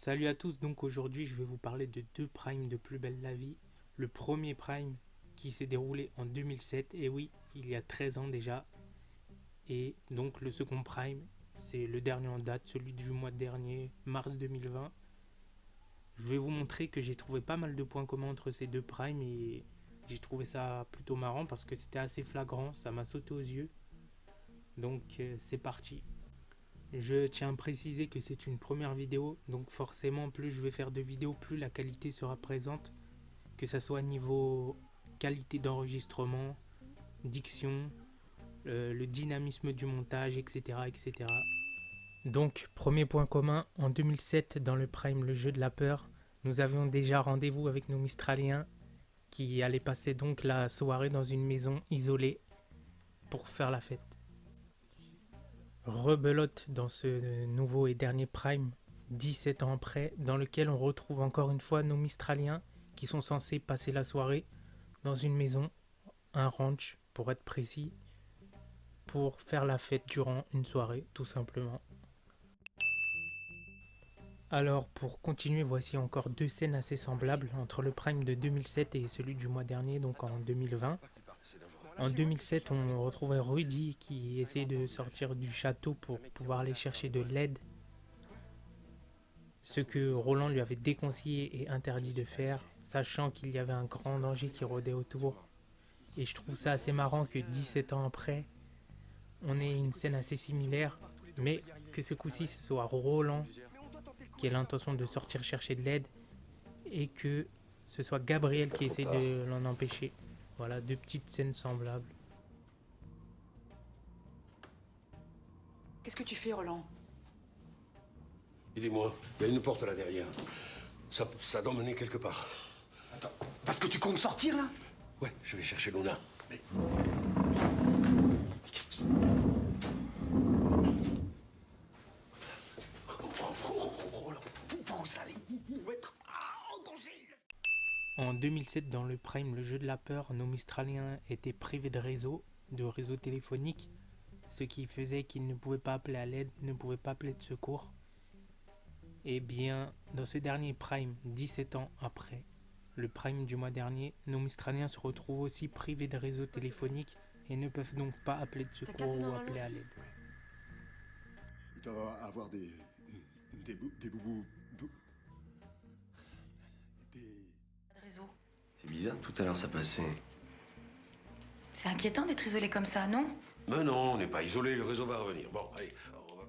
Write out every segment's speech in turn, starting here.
Salut à tous, donc aujourd'hui je vais vous parler de deux primes de Plus belle la vie. Le premier prime qui s'est déroulé en 2007, et oui, il y a 13 ans déjà. Et donc le second prime, c'est le dernier en date, celui du mois dernier, mars 2020. Je vais vous montrer que j'ai trouvé pas mal de points communs entre ces deux primes et j'ai trouvé ça plutôt marrant parce que c'était assez flagrant, ça m'a sauté aux yeux. Donc c'est parti. Je tiens à préciser que c'est une première vidéo, donc forcément plus je vais faire de vidéos, plus la qualité sera présente, que ça soit niveau qualité d'enregistrement, diction, le dynamisme du montage, etc., etc. Donc, premier point commun, en 2007, dans le Prime, le jeu de la peur, nous avions déjà rendez-vous avec nos Mistraliens qui allaient passer donc la soirée dans une maison isolée pour faire la fête. Rebelote dans ce nouveau et dernier Prime, 17 ans après, dans lequel on retrouve encore une fois nos Mistraliens qui sont censés passer la soirée dans une maison, un ranch pour être précis, pour faire la fête durant une soirée tout simplement. Alors pour continuer, voici encore deux scènes assez semblables entre le Prime de 2007 et celui du mois dernier, donc en 2020. En 2007, on retrouvait Rudy qui essayait de sortir du château pour pouvoir aller chercher de l'aide, ce que Roland lui avait déconseillé et interdit de faire, sachant qu'il y avait un grand danger qui rôdait autour. Et je trouve ça assez marrant que 17 ans après, on ait une scène assez similaire, mais que ce coup-ci ce soit Roland qui ait l'intention de sortir chercher de l'aide et que ce soit Gabriel qui essaie de l'en empêcher. Voilà, deux petites scènes semblables. Qu'est-ce que tu fais, Roland? Aidez-moi, il y a une porte là derrière. Ça doit mener quelque part. Attends, parce que tu comptes sortir, là? Ouais, je vais chercher Luna. Mais Qu'est-ce que... Roland, vous allez nous mettre en danger. En 2007, dans le Prime, le jeu de la peur, nos Mistraliens étaient privés de réseau téléphonique, ce qui faisait qu'ils ne pouvaient pas appeler à l'aide, ne pouvaient pas appeler de secours. Et bien, dans ce dernier Prime, 17 ans après, le Prime du mois dernier, nos Mistraliens se retrouvent aussi privés de réseau téléphonique et ne peuvent donc pas appeler de secours ou appeler à l'aide. Il doit avoir des boubous... Des... Réseau. C'est bizarre, tout à l'heure ça passait. C'est inquiétant d'être isolé comme ça, non? Mais non, on n'est pas isolé, le réseau va revenir. Bon, allez, on va...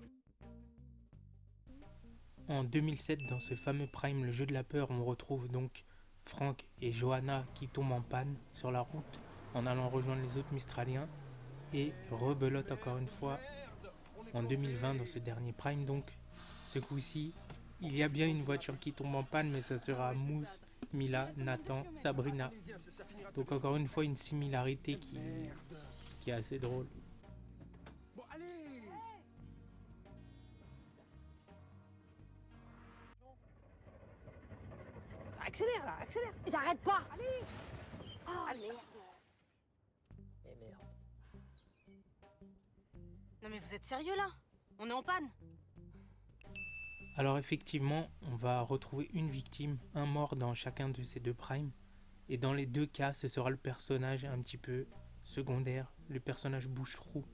En 2007, dans ce fameux Prime, le jeu de la peur, on retrouve donc Franck et Johanna qui tombent en panne sur la route en allant rejoindre les autres Mistraliens et rebelote encore une fois en 2020 dans ce dernier Prime. Donc ce coup-ci, il y a bien une voiture qui tombe en panne, mais ça sera Mousse, Mila, Nathan, Sabrina. Donc encore une fois une similarité qui est assez drôle. Bon, allez! Accélère là, accélère. J'arrête pas. Allez. Oh Allez. merde. Eh merde. Non mais vous êtes sérieux là? On est en panne. Alors effectivement, on va retrouver une victime, un mort dans chacun de ces deux primes. Et dans les deux cas, ce sera le personnage un petit peu secondaire, le personnage bouche-trou.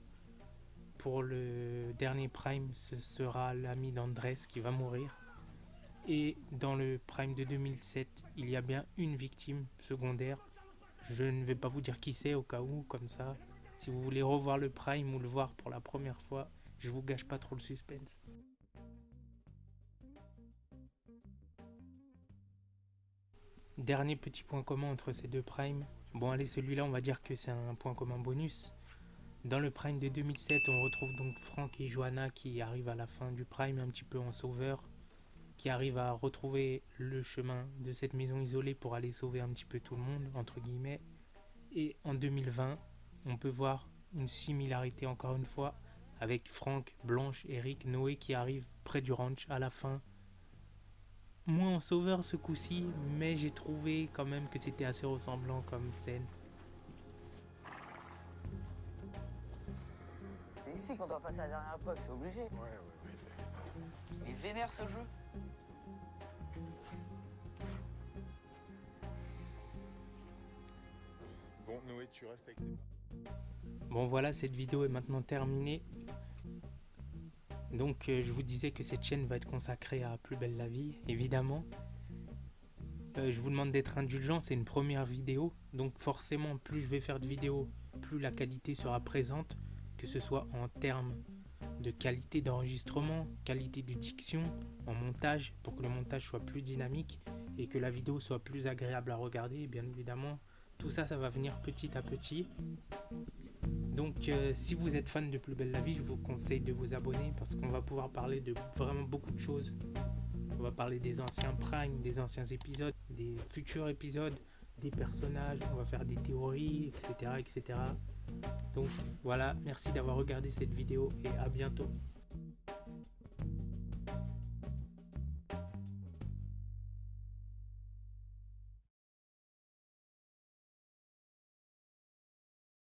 Pour le dernier prime, ce sera l'ami d'Andrés qui va mourir. Et dans le prime de 2007, il y a bien une victime secondaire. Je ne vais pas vous dire qui c'est au cas où, comme ça. Si vous voulez revoir le prime ou le voir pour la première fois, je vous gâche pas trop le suspense. Dernier petit point commun entre ces deux primes. Bon allez, celui-là on va dire que c'est un point commun bonus. Dans le prime de 2007, on retrouve donc Franck et Johanna qui arrivent à la fin du prime un petit peu en sauveur, qui arrivent à retrouver le chemin de cette maison isolée pour aller sauver un petit peu tout le monde, entre guillemets. Et en 2020, on peut voir une similarité encore une fois avec Franck, Blanche, Eric, Noé qui arrivent près du ranch à la fin. Moins en sauveur ce coup-ci, mais j'ai trouvé quand même que c'était assez ressemblant comme scène. C'est ici qu'on doit passer la dernière épreuve, c'est obligé. Ouais. Il est vénère ce jeu. Bon, Noé, tu restes avec tes... Bon voilà, cette vidéo est maintenant terminée. Donc je vous disais que cette chaîne va être consacrée à Plus belle la vie, évidemment. Je vous demande d'être indulgent, c'est une première vidéo. Donc forcément, plus je vais faire de vidéos, plus la qualité sera présente. Que ce soit en termes de qualité d'enregistrement, qualité de diction, en montage, pour que le montage soit plus dynamique et que la vidéo soit plus agréable à regarder, bien évidemment. Tout ça, ça va venir petit à petit. Donc si vous êtes fan de Plus belle la vie, je vous conseille de vous abonner parce qu'on va pouvoir parler de vraiment beaucoup de choses. On va parler des anciens primes, des anciens épisodes, des futurs épisodes, des personnages, on va faire des théories, etc. etc. Donc voilà, merci d'avoir regardé cette vidéo et à bientôt.